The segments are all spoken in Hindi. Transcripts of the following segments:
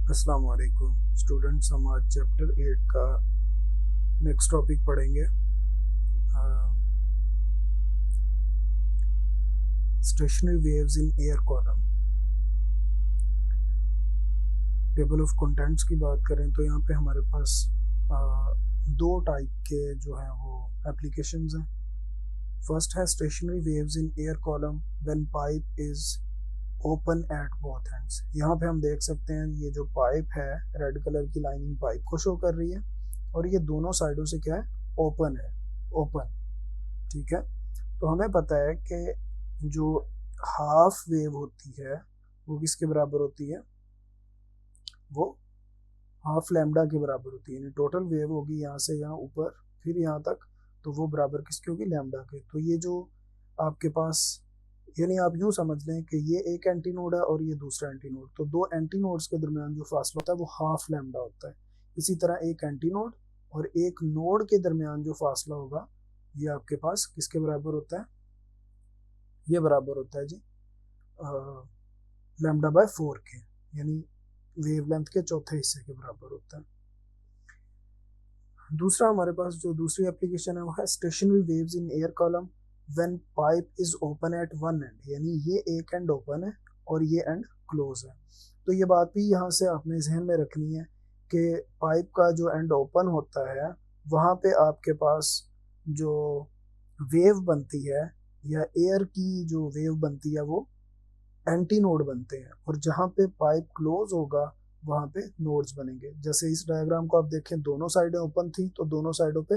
अस्सलाम वालेकुम स्टूडेंट्स। हम आज चैप्टर 8 का नेक्स्ट टॉपिक पढ़ेंगे। Stationery waves in air column. Table of contents की बात करें तो यहाँ पे हमारे पास दो टाइप के जो हैं वो एप्लीकेशंस हैं। फर्स्ट है stationery waves in air column when pipe is open at both ends. यहाँ पे हम देख सकते हैं ये जो पाइप है रेड कलर की लाइनिंग पाइप को शो कर रही है और ये दोनों साइडों से क्या है, ओपन है, ओपन। ठीक है, तो हमें पता है कि जो हाफ वेव होती है वो किसके बराबर होती है, वो हाफ लैम्डा के बराबर होती है। यानी टोटल वेव होगी यहाँ से यहाँ ऊपर फिर यहाँ तक, तो वो बराबर किसकी होगी, लैम्डा के। तो ये जो आपके पास, यानी आप यूं समझ लें कि ये एक एंटी नोड है और ये दूसरा एंटी नोड, तो दो एंटी नोड्स के दरमियान जो फासला होता है वो हाफ लैम्डा होता है। इसी तरह एक एंटी नोड और एक नोड के दरमियान जो फासला होगा ये आपके पास किसके बराबर होता है, ये बराबर होता है जी लैम्डा बाय 4 के, यानी वेवलेंथ के चौथे हिस्से के बराबर होता है। दूसरा हमारे पास जो दूसरी एप्लीकेशन है वो है stationery waves in air column when pipe is open at one and, यानी ये एक एंड ओपन है और ये एंड क्लोज है। तो ये बात भी यहाँ से अपने जहन में रखनी है कि पाइप का जो एंड ओपन होता है वहाँ पे आपके पास जो वेव बनती है या एयर की जो वेव बनती है वो एंटी नोड बनते हैं, और जहाँ पे पाइप क्लोज होगा वहाँ पे नोड्स बनेंगे। जैसे इस डायग्राम को आप देखें, दोनों साइडें ओपन थी तो दोनों साइडों पे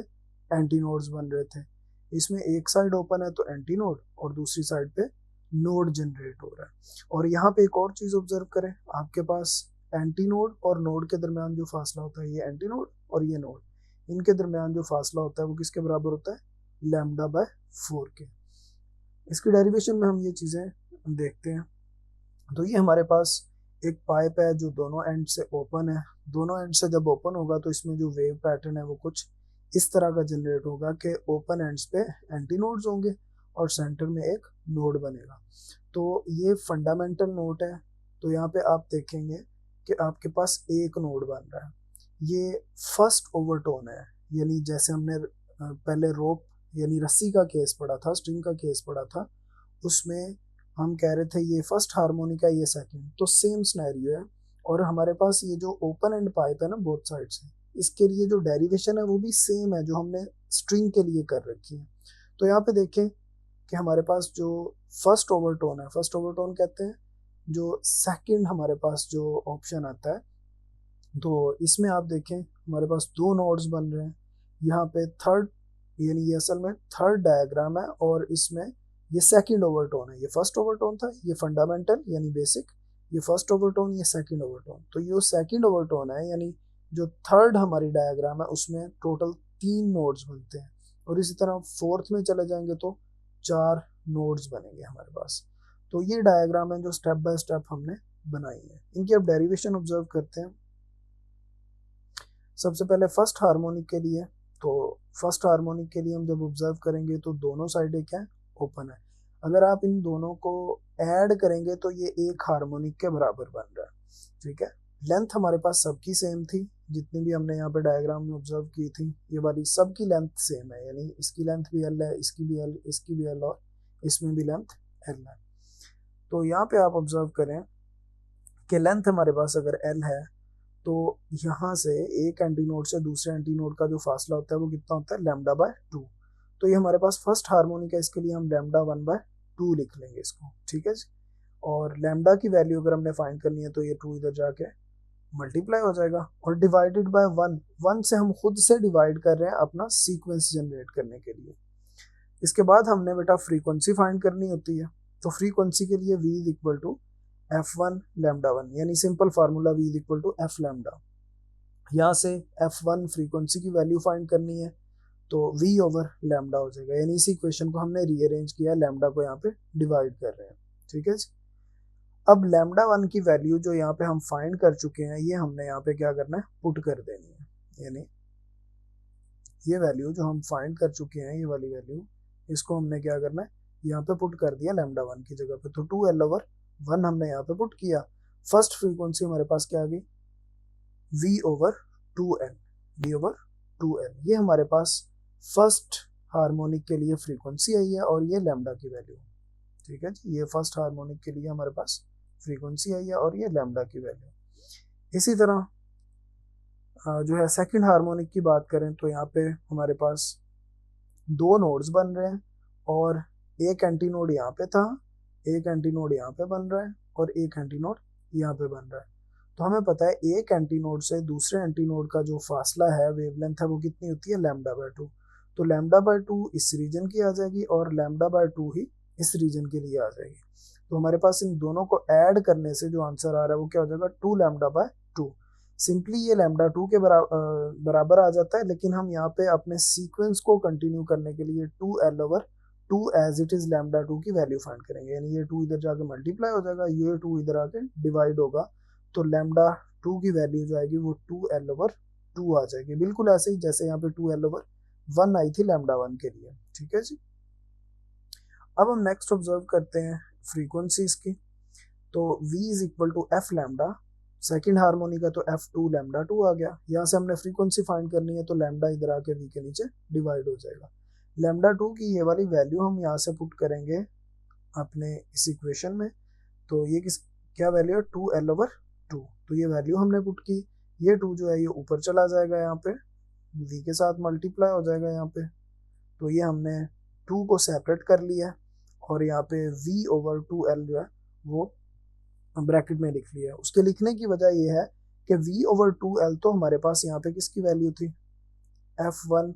एंटी नोड्स बन रहे थे। इसमें एक साइड ओपन है तो एंटी नोड और दूसरी साइड पे नोड जनरेट हो रहा है। और यहाँ पे एक और चीज ऑब्जर्व करें, आपके पास एंटी नोड और नोड के दरमियान जो फासला होता है, ये एंटी नोड और ये नोड, इनके दरमियान जो फासला होता है वो किसके बराबर होता है, लैम्डा बाय 4 के। इसकी डेरिवेशन में हम ये चीजें देखते हैं। तो ये हमारे पास एक पाइप है जो दोनों एंड से ओपन है। दोनों एंड से जब ओपन होगा तो इसमें जो वेव पैटर्न है वो कुछ इस तरह का जनरेट होगा कि ओपन एंड्स पे एंटी नोड्स होंगे और सेंटर में एक नोड बनेगा। तो ये फंडामेंटल नोट है। तो यहाँ पे आप देखेंगे कि आपके पास एक नोड बन रहा है, ये फर्स्ट ओवरटोन है। यानी जैसे हमने पहले रोप यानी रस्सी का केस पढ़ा था, स्ट्रिंग का केस पढ़ा था, उसमें हम कह रहे थे ये फर्स्ट हार्मोनिक है, ये सेकंड, तो सेम सिनेरियो है। और हमारे पास ये जो ओपन एंड पाइप है ना बोथ साइड से, इसके लिए जो डेरिवेशन है वो भी सेम है जो हमने स्ट्रिंग के लिए कर रखी है। तो यहाँ पे देखें कि हमारे पास जो फर्स्ट ओवरटोन है, फर्स्ट ओवरटोन कहते हैं जो सेकंड हमारे पास जो ऑप्शन आता है, तो इसमें आप देखें हमारे पास दो नोड्स बन रहे हैं। यहाँ पे थर्ड, यानी ये असल में थर्ड डायग्राम है और इसमें ये सेकंड ओवरटोन है। ये फर्स्ट ओवरटोन था, ये फंडामेंटल यानी बेसिक, ये फर्स्ट ओवरटोन, ये सेकंड ओवरटोन। तो ये सेकंड ओवरटोन है, यानी जो थर्ड हमारी डायग्राम है उसमें टोटल 3 नोड्स बनते हैं। और इसी तरह फोर्थ में चले जाएंगे तो 4 नोड्स बनेंगे हमारे पास। तो ये डायग्राम है जो स्टेप बाय स्टेप हमने बनाई है। इनकी अब डेरिवेशन ऑब्जर्व करते हैं। सबसे पहले फर्स्ट हार्मोनिक के लिए, तो फर्स्ट हार्मोनिक के लिए हम जब ऑब्जर्व करेंगे तो दोनों साइडें क्या है, ओपन है। अगर आप इन दोनों को ऐड करेंगे तो ये एक हार्मोनिक के बराबर बन रहा है। ठीक है, लेंथ हमारे पास सबकी सेम थी, जितनी भी हमने यहाँ पे डायग्राम में ऑब्जर्व की थी ये वाली सबकी लेंथ सेम है। यानी इसकी लेंथ भी एल है, इसकी भी एल, इसकी भी एल और इसमें भी लेंथ एल है। तो यहाँ पे आप ऑब्जर्व करें कि लेंथ हमारे पास अगर एल है तो यहाँ से एक एंटी नोड से दूसरे एंटी नोड का जो फासला होता है वो कितना होता है, लैम्डा बाय 2। तो ये हमारे पास फर्स्ट हार्मोनिक है, इसके लिए हम लैम्डा 1/2 लिख लेंगे इसको। ठीक है जी। और लैम्डा की वैल्यू अगर हमने फाइंड करनी है तो ये 2 इधर जाके मल्टीप्लाई हो जाएगा और डिवाइडेड बाय 1। 1 से हम खुद से डिवाइड कर रहे हैं अपना सीक्वेंस जनरेट करने के लिए। इसके बाद हमने बेटा फ्रीक्वेंसी फाइंड करनी होती है। तो फ्रीक्वेंसी के लिए v is equal to f1 lambda 1, यानी simple formula v is equal to f lambda. यहाँ से f1 फ्रीक्वेंसी की वैल्यू फाइंड करनी है तो v ओवर लैम्डा हो जाएगा। यानी इसी इक्वेशन को हमने रीअरेंज किया, लैम्डा को यहाँ पे डिवाइड कर रहे हैं। ठीक है जी। अब लैम्डा 1 की वैल्यू जो यहाँ पे हम फाइंड कर चुके हैं ये हमने यहाँ पे क्या करना है, पुट कर देनी है। यानी ये वैल्यू जो हम फाइंड कर चुके हैं, ये वाली वैल्यू, इसको हमने क्या करना है, यहाँ पे पुट कर दिया लैम्डा 1 की जगह पे। तो 2l/1 हमने यहाँ पे पुट किया। फर्स्ट फ्रीक्वेंसी हमारे पास क्या आ गई, v/2l, v/2l। ये हमारे पास फर्स्ट हार्मोनिक के लिए फ्रीक्वेंसी आई है और ये लैम्डा की वैल्यू है। ठीक है जी, ये फर्स्ट हार्मोनिक के लिए हमारे पास फ्रीक्वेंसी आई है और ये लैम्डा की वैल्यू। इसी तरह जो है सेकंड हार्मोनिक की बात करें तो यहाँ पे हमारे पास दो नोड्स बन रहे हैं और एक एंटी नोड यहाँ पे था, एक एंटी नोड यहाँ पे बन रहा है और एक एंटी नोड यहाँ पे बन रहा है। तो हमें पता है एक एंटी नोड से दूसरे एंटी नोड का जो फासला है, वेवलेंथ है, वो कितनी होती है, λ/2। तो λ/2 इस रीजन की आ जाएगी और λ/2 ही इस रीजन के लिए आ जाएगी। तो हमारे पास इन दोनों को ऐड करने से जो आंसर आ रहा है वो क्या हो जाएगा, 2λ/2। सिंपली ये λ2 के बराबर आ जाता है, लेकिन हम यहाँ पे अपने सीक्वेंस को कंटिन्यू करने के लिए 2l/2 एज इट इज λ2 की वैल्यू फाइंड करेंगे। यानी ये 2 इधर जाके मल्टीप्लाई हो जाएगा, ये 2 इधर आके डिवाइड होगा, तो λ2 की वैल्यू जो आएगी वो 2l/2 आ जाएगी, बिल्कुल ऐसे ही जैसे यहाँ पे 2l/1 आई थी λ1 के लिए। ठीक है जी। अब हम नेक्स्ट ऑब्जर्व करते हैं फ्रीक्वेंसीज की। तो v is equal to F lambda, second harmonic है तो f2λ2 आ गया। यहाँ से हमने फ्रीक्वेंसी फाइंड करनी है तो लैम्डा इधर आके v के नीचे डिवाइड हो जाएगा। λ2 की ये वाली वैल्यू हम यहाँ से पुट करेंगे अपने इस इक्वेशन में। तो ये क्या वैल्यू है, 2l/2। तो ये वैल्यू हमने पुट की, ये 2 जो है ये ऊपर चला जाएगा, यहाँ पे v के साथ मल्टीप्लाई हो जाएगा यहाँ पे। तो ये हमने 2 को सेपरेट कर लिया और यहाँ पे v/2l जो है वो ब्रैकेट में लिख लिया। उसके लिखने की वजह ये है कि v/2l तो हमारे पास यहाँ पे किसकी वैल्यू थी, f1,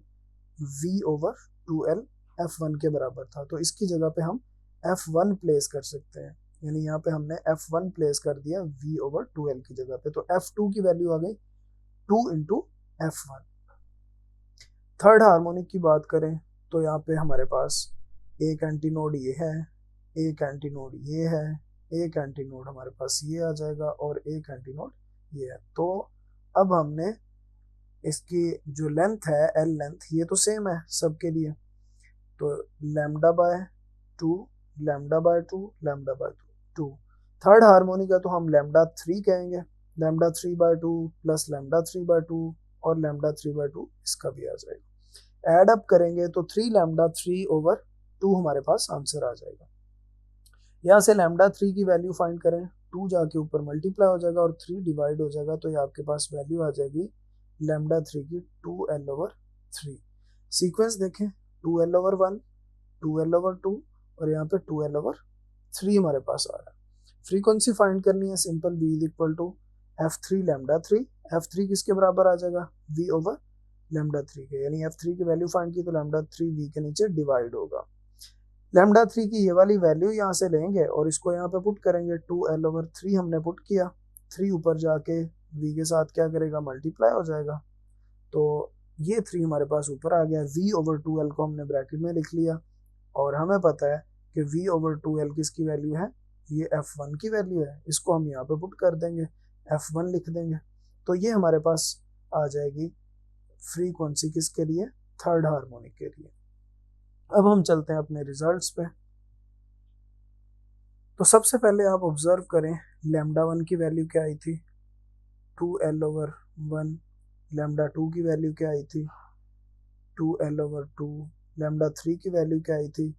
v/2l f1 के बराबर था। तो इसकी जगह पे हम f1 प्लेस कर सकते हैं, यानी यहाँ पे हमने f1 प्लेस कर दिया v/2l की जगह पे। तो f2 की वैल्यू आ गई 2 × f1। थर्ड हार्मोनिक की बात करें तो यहाँ पे हमारे पास एक एंटी नोड ये है, एक एंटी नोड ये है, एक एंटी नोड हमारे पास ये आ जाएगा और एक एंटी नोड ये है। तो अब हमने इसकी जो लेंथ है एल लेंथ, ये तो सेम है सबके लिए, तो λ/2 λ/2 λ/2। थर्ड हार्मोनिक है तो हम λ3 कहेंगे, λ3/2 प्लस λ3/2 और λ3/2 इसका भी आ जाएगा। एड अप करेंगे तो 3λ3/2 हमारे पास आंसर आ जाएगा। यहाँ से λ3 की वैल्यू फाइंड करें, 2 जाके ऊपर मल्टीप्लाई हो जाएगा और 3 डिवाइड हो जाएगा, तो ये आपके पास वैल्यू आ जाएगी λ3 की 2l/3। सीक्वेंस देखें, 2l/1, 2l/2 और यहाँ पे 2l/3 हमारे पास आ रहा है। फ्रीक्वेंसी फाइंड करनी है, simple v is equal to f3λ3। f3 किसके बराबर आ जाएगा, v/λ3 के, यानी f3 की वैल्यू फाइंड की तो λ3 v के नीचे डिवाइड होगा। λ3 की ये वाली वैल्यू यहाँ से लेंगे और इसको यहाँ पे पुट करेंगे, 2l/3 हमने पुट किया, 3 ऊपर जाके v के साथ क्या करेगा, मल्टीप्लाई हो जाएगा। तो ये 3 हमारे पास ऊपर आ गया, v/2l को हमने ब्रैकेट में लिख लिया और हमें पता है कि v/2l किसकी वैल्यू है, ये f1 की वैल्यू है। इसको हम यहाँ पे पुट कर देंगे, f1 लिख देंगे, तो ये हमारे पास आ जाएगी फ्रीक्वेंसी किसके लिए, थर्ड हार्मोनिक के लिए। अब हम चलते हैं अपने रिजल्ट्स पे। तो सबसे पहले आप ऑब्जर्व करें λ1 की वैल्यू क्या आई थी, 2l/1, λ2 की वैल्यू क्या आई थी, 2l/2, λ3 की वैल्यू क्या आई थी,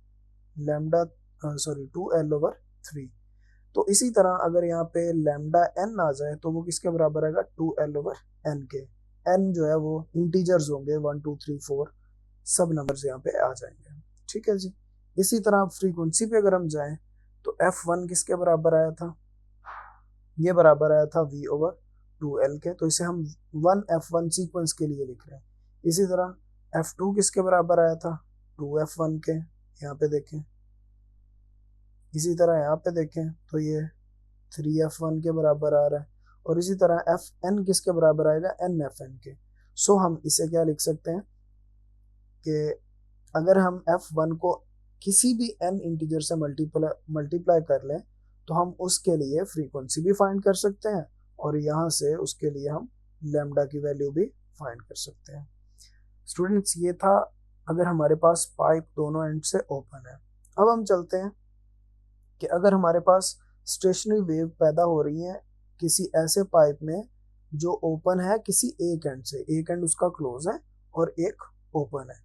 2l/3। तो इसी तरह अगर यहाँ पे λn आ जाए तो वो किसके बराबर आएगा, 2l/n के। n जो है वो इंटीजर्स होंगे, 1 2 3 4 सब नंबर्स यहाँ पे आ जाएंगे। ठीक है जी। इसी तरह फ्रीक्वेंसी पे अगर हम जाएं तो f1 किसके बराबर आया था, ये बराबर आया था v/2l के, तो इसे हम 1f1 सीक्वेंस के लिए लिख रहे हैं। इसी तरह f2 किसके बराबर आया था, 2f1 के, यहाँ पे देखें। इसी तरह यहाँ पे देखें तो ये 3f1 के बराबर आ रहा है और इसी तरह fn किसके बराबर आएगा, nfn के। सो हम इसे क्या लिख सकते हैं कि अगर हम f1 को किसी भी n इंटीजर से मल्टीप्लाई कर लें तो हम उसके लिए फ्रीक्वेंसी भी फाइंड कर सकते हैं और यहाँ से उसके लिए हम लैम्डा की वैल्यू भी फाइंड कर सकते हैं। स्टूडेंट्स, ये था अगर हमारे पास पाइप दोनों एंड से ओपन है। अब हम चलते हैं कि अगर हमारे पास स्टेशनरी वेव पैदा हो रही है किसी ऐसे पाइप में जो ओपन है किसी एक एंड से, एक एंड उसका क्लोज है और एक ओपन है।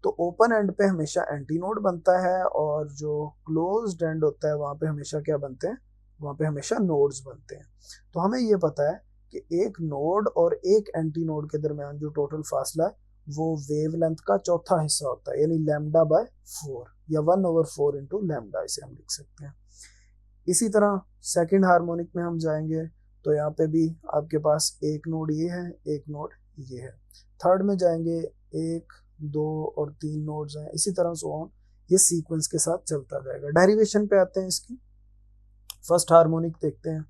तो ओपन एंड पे हमेशा एंटी नोड बनता है और जो क्लोज्ड एंड होता है वहां पे हमेशा क्या बनते हैं, वहां पे हमेशा नोड्स बनते हैं। तो हमें ये पता है कि एक नोड और एक एंटी नोड के दरमियान जो टोटल फासला है वो वेवलेंथ का चौथा हिस्सा होता है, यानी लैम्डा बाय 4 या 1/4 इंटू लैम्डा, इसे हम लिख सकते हैं। इसी तरह सेकंड हार्मोनिक में हम जाएंगे तो यहाँ पे भी आपके पास एक नोड ये है, एक नोड ये है। थर्ड में जाएंगे, 1 2 और 3 नोड्स हैं, इसी तरह सो ऑन, ये सीक्वेंस के साथ चलता जाएगा। डेरिवेशन पे आते हैं इसकी। फर्स्ट हार्मोनिक देखते हैं।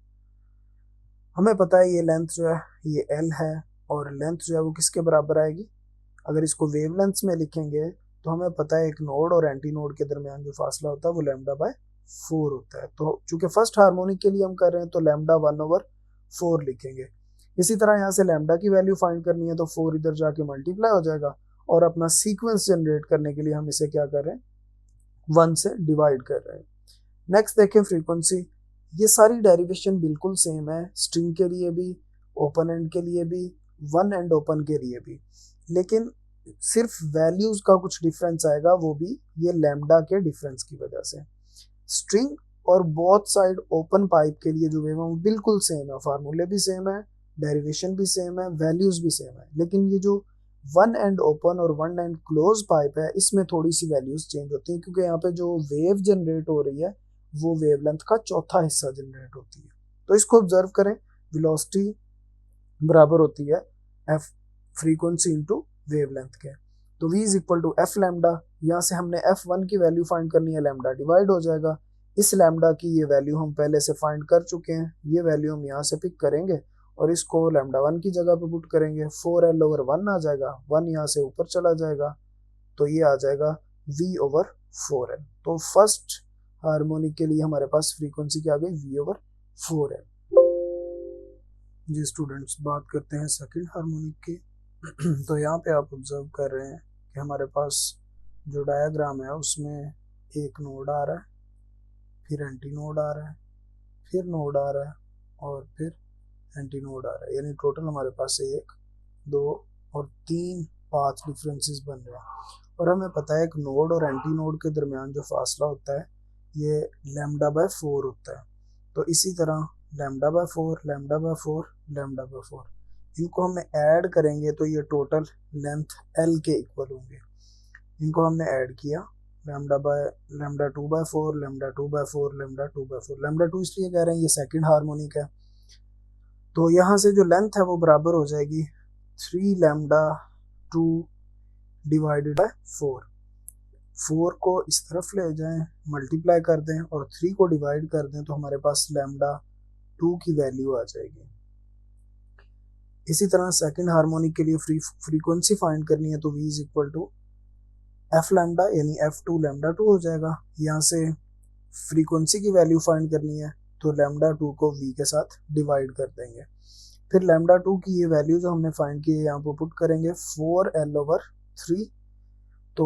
हमें पता है ये लेंथ जो है ये L है और लेंथ जो है वो किसके बराबर आएगी, अगर इसको वेवलेंथ में लिखेंगे तो हमें पता है एक नोड और एंटी नोड के दरमियान जो फासला होता है वो लैम्डा बाय 4 होता है। तो चूंकि फर्स्ट हार्मोनिक के लिए हम कर रहे हैं तो लैम्डा 1/4 लिखेंगे। इसी तरह यहाँ से लैम्डा की वैल्यू फाइंड करनी है तो 4 इधर जाके मल्टीप्लाई हो जाएगा और अपना सीक्वेंस जनरेट करने के लिए हम इसे क्या कर रहे हैं, 1 से डिवाइड कर रहे हैं। नेक्स्ट देखें फ्रीक्वेंसी। ये सारी डेरिवेशन बिल्कुल सेम है, स्ट्रिंग के लिए भी, ओपन एंड के लिए भी, वन एंड ओपन के लिए भी, लेकिन सिर्फ वैल्यूज का कुछ डिफरेंस आएगा, वो भी ये लैम्डा के डिफरेंस की वजह से। स्ट्रिंग और बोथ साइड ओपन पाइप के लिए जो वेव है बिल्कुल सेम है, फार्मूले भी सेम है, डेरिवेशन भी सेम है, वैल्यूज भी सेम है, लेकिन ये जो वन एंड ओपन और वन एंड क्लोज पाइप है इसमें थोड़ी सी वैल्यूज चेंज होती हैं, क्योंकि यहाँ पे जो वेव जनरेट हो रही है वो वेवलेंथ का चौथा हिस्सा जनरेट होती है। तो इसको ऑब्जर्व करें, वेलोसिटी बराबर होती है एफ फ्रीक्वेंसी इंटू वेवलेंथ के। तो v is equal to F lambda, यहाँ से हमने f1 की वैल्यू फाइंड करनी है, लैम्डा डिवाइड हो जाएगा। इस लैम्डा की ये वैल्यू हम पहले से फाइंड कर चुके हैं, ये वैल्यू हम यहाँ से पिक करेंगे और इसको लैम्डा 1 की जगह पे पुट करेंगे, 4l/1 आ जाएगा, 1 यहाँ से ऊपर चला जाएगा तो ये आ जाएगा v/4l। तो फर्स्ट हार्मोनिक के लिए हमारे पास फ्रीक्वेंसी क्या आ गई, v/4l। जी स्टूडेंट्स, बात करते हैं सेकंड हार्मोनिक की। तो यहाँ पे आप ऑब्जर्व कर रहे हैं कि हमारे पास जो डायग्राम है उसमें एक नोड आ रहा है, फिर एंटी नोड आ रहा है, फिर नोड आ रहा है और फिर एंटी नोड आ रहा है, यानी टोटल हमारे पास 1 2 और 3 पाथ डिफरेंसेस बन रहे हैं। और हमें पता है एक नोड और एंटी नोड के दरमियान जो फासला होता है ये लैम्डा बाय 4 होता है। तो इसी तरह lambda by 4 lambda by 4 lambda by 4, इनको हमें ऐड करेंगे तो ये टोटल लेंथ L के इक्वल होंगे। इनको हमने ऐड किया, लैम्डा 2/4 लैम्डा 2/4 लैम्डा 2/4, लैम्डा 2 इसलिए कह रहे हैं ये सेकंड हार्मोनिक है। तो यहाँ से जो लेंथ है वो बराबर हो जाएगी 3 लैम्डा 2 डिवाइडेड बाय 4। 4 को इस तरफ ले जाएं, मल्टीप्लाई कर दें और 3 को डिवाइड कर दें तो हमारे पास लैम्डा 2 की वैल्यू आ जाएगी। इसी तरह सेकंड हार्मोनिक के लिए फ्रीक्वेंसी फाइंड करनी है तो v is equal to F lambda यानी f2 लैम्डा 2 हो जाएगा। यहाँ से फ्रीक्वेंसी की वैल्यू फाइंड करनी है तो लैम्डा 2 को v के साथ डिवाइड कर देंगे। फिर लैम्डा 2 की ये वैल्यू जो हमने फाइंड की है यहाँ पर पुट करेंगे 4l/3। तो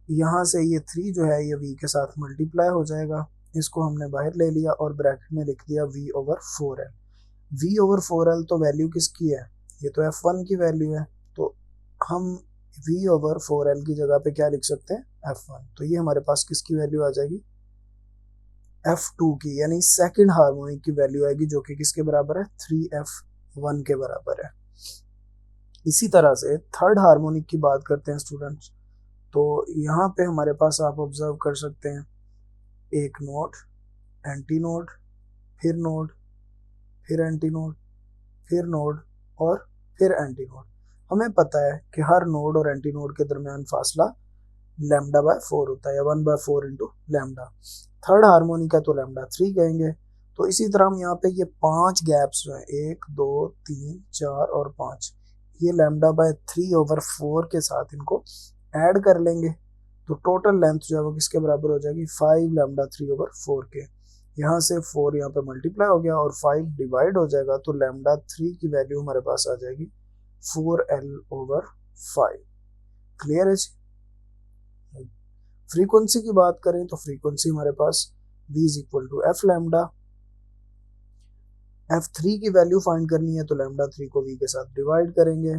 यहाँ से ये 3 जो है ये v के साथ मल्टीप्लाई हो जाएगा, इसको हमने बाहर ले लिया और ब्रैकेट में लिख दिया v/4l। v/4l तो वैल्यू किसकी है, ये तो f1 की वैल्यू है, तो हम v/4l की जगह पे क्या लिख सकते हैं, f1। तो ये हमारे पास किसकी वैल्यू आ जाएगी, f2 की, यानी सेकंड हार्मोनिक की वैल्यू आएगी जो कि किसके बराबर है, 3f1 के बराबर है। इसी तरह से थर्ड हार्मोनिक की बात करते हैं स्टूडेंट्स। तो यहाँ पे हमारे पास आप ऑब्जर्व कर सकते हैं एक नोड, एंटी नोड, फिर नोड, फिर एंटी नोड, फिर नोड और फिर एंटी नोड। हमें पता है कि हर नोड और एंटी नोड के दरमियान फासला लैम्डा बाय 4 होता है या 1/4 इंटू लैम्डा। थर्ड हार्मोनिक है तो लैम्डा 3 कहेंगे। तो इसी तरह हम यहाँ पे ये 5 गैप्स जो है 1 2 3 4 और 5, ये लैम्डा बाय 3/4 के साथ इनको ऐड कर लेंगे तो टोटल लेंथ जो है वो किसके बराबर हो जाएगी, 5 लैम्डा 3/4 के। यहाँ से 4 यहाँ पे मल्टीप्लाई हो गया और 5 डिवाइड हो जाएगा तो लैम्डा 3 की वैल्यू हमारे पास आ जाएगी 4l/5। क्लियर है जी। फ्रीक्वेंसी की बात करें तो फ्रीक्वेंसी हमारे पास v is equal to F lambda f3 की वैल्यू फाइंड करनी है तो लैम्डा 3 को v के साथ डिवाइड करेंगे।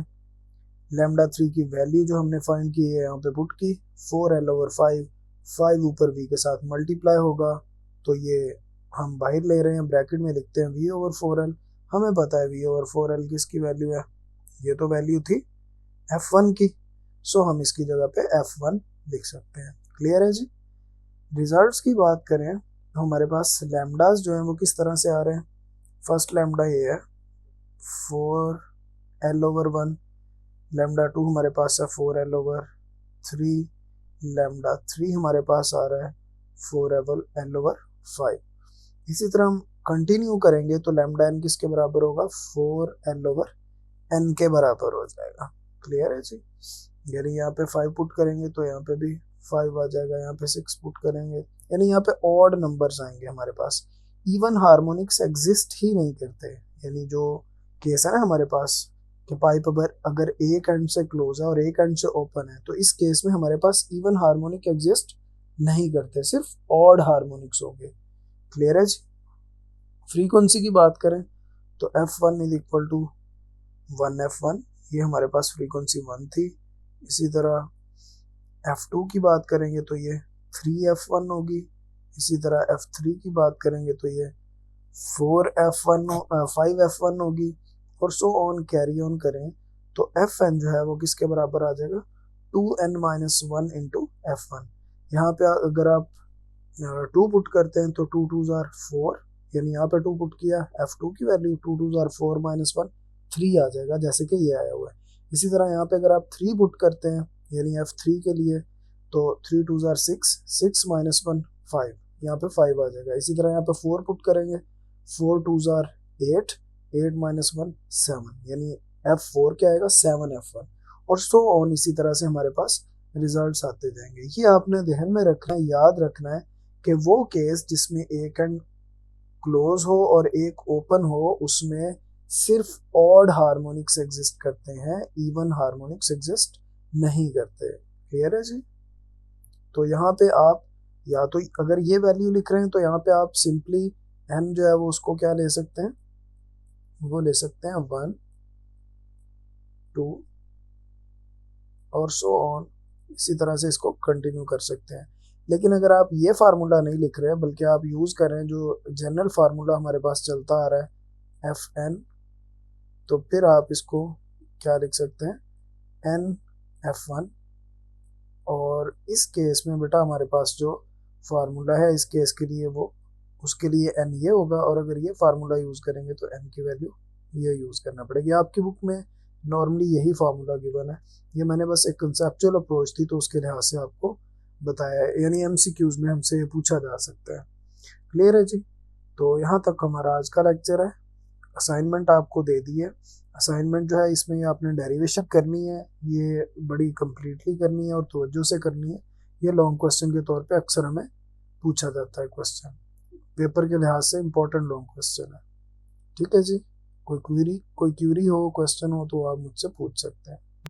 लैम्डा 3 की वैल्यू जो हमने फाइंड की है यहाँ पे पुट की 4l/5, 5 ऊपर v के साथ मल्टीप्लाई होगा तो ये हम बाहर ले रहे हैं, ब्रैकेट में लिखते हैं v/4l। हमें पता है v/4l किसकी वैल्यू है, ये तो वैल्यू थी f1 की, सो हम इसकी जगह पे f1 लिख सकते हैं। क्लियर है जी। रिजल्ट्स की बात करें तो हमारे पास लैम्डास जो हैं वो किस तरह से आ रहे हैं। फर्स्ट लैम्डा ये है 4l/1, लैम्डा 2 हमारे पास है 4l/3, लैम्डा 3 हमारे पास आ रहा है 4l/5। इसी तरह हम कंटिन्यू करेंगे तो लैम्डा n किसके बराबर होगा, 4l/n के बराबर हो जाएगा। क्लियर है जी। यानी यहाँ पे 5 पुट करेंगे तो यहाँ पे भी 5 आ जाएगा, यहाँ पे 6 पुट करेंगे, यानी यहाँ पे ऑड नंबर्स आएंगे हमारे पास। इवन हार्मोनिक्स एग्जिस्ट ही नहीं करते, यानी जो केस है ना हमारे पास कि पाइप अगर एक एंड से क्लोज है और एक एंड से ओपन है, तो इस केस में हमारे पास इवन हार्मोनिक एग्जिस्ट नहीं करते, सिर्फ ऑड हार्मोनिक्स होंगे। क्लियर है जी। फ्रीक्वेंसी की बात करें तो f1 is equal to 1f1, ये हमारे पास फ्रीक्वेंसी 1 थी। इसी तरह f2 की बात करेंगे तो ये 3f1 होगी। इसी तरह f3 की बात करेंगे तो ये 5f1 होगी, और सो ऑन कैरी ऑन करें तो fn जो है वो किसके बराबर आ जाएगा, 2n-1 इंटू f1। यहाँ पे अगर आप 2 पुट करते हैं तो 2 2s are 4, यानी यहाँ पे 2 पुट किया, f2 की वैल्यू 2 2s are 4 - 1 3 आ जाएगा, जैसे कि ये आया हुआ है। इसी तरह यहाँ पे अगर आप 3 पुट करते हैं यानी f3 के लिए तो 3 2s are 6, 6 - 1 5, यहाँ पे 5 आ जाएगा। इसी तरह यहाँ पे 4 पुट करेंगे, 4 2s are 8, 8 - 1 7, यानी f4 क्या आएगा, 7f1, और सो ऑन। इसी तरह से हमारे पास रिजल्ट्स आते जाएंगे। ये आपने ध्यान में रखना है, याद रखना है कि वो केस जिसमें एक एंड क्लोज हो और एक ओपन हो उसमें सिर्फ ऑड हार्मोनिक्स एग्जिस्ट करते हैं, इवन हार्मोनिक्स एग्जिस्ट नहीं करते। क्लियर है जी। तो यहाँ पे आप या तो अगर ये वैल्यू लिख रहे हैं तो यहाँ पे आप सिंपली n जो है वो उसको क्या ले सकते हैं, वो ले सकते हैं 1 2 और सो ऑन। इसी तरह से इसको कंटिन्यू कर सकते हैं। लेकिन अगर आप ये फार्मूला नहीं लिख रहे हैं बल्कि आप यूज़ करें जो जनरल फार्मूला हमारे पास चलता आ रहा है fn, तो फिर आप इसको क्या लिख सकते हैं, n(f1), और इस केस में बेटा हमारे पास जो फार्मूला है इस केस के लिए वो उसके लिए n ये होगा, और अगर ये फार्मूला यूज़ करेंगे तो n की वैल्यू ये यूज़ करना पड़ेगी। आपकी बुक में नॉर्मली यही फार्मूला गिवन है, ये मैंने बस एक कंसेप्चुअल अप्रोच थी तो उसके लिहाज से आपको बताया है, यानी MCQs में हमसे ये पूछा जा सकता है। क्लियर है जी। तो यहाँ तक हमारा आज का लेक्चर है। असाइनमेंट आपको दे दी है। असाइनमेंट जो है इसमें आपने डेरिवेशन करनी है, ये बड़ी कंप्लीटली करनी है और तवज्जो से करनी है। ये लॉन्ग क्वेश्चन के तौर पे अक्सर हमें पूछा जाता है, क्वेश्चन पेपर के लिहाज से इम्पोर्टेंट लॉन्ग क्वेश्चन है। ठीक है जी। कोई क्वेरी हो, क्वेश्चन हो तो आप मुझसे पूछ सकते हैं।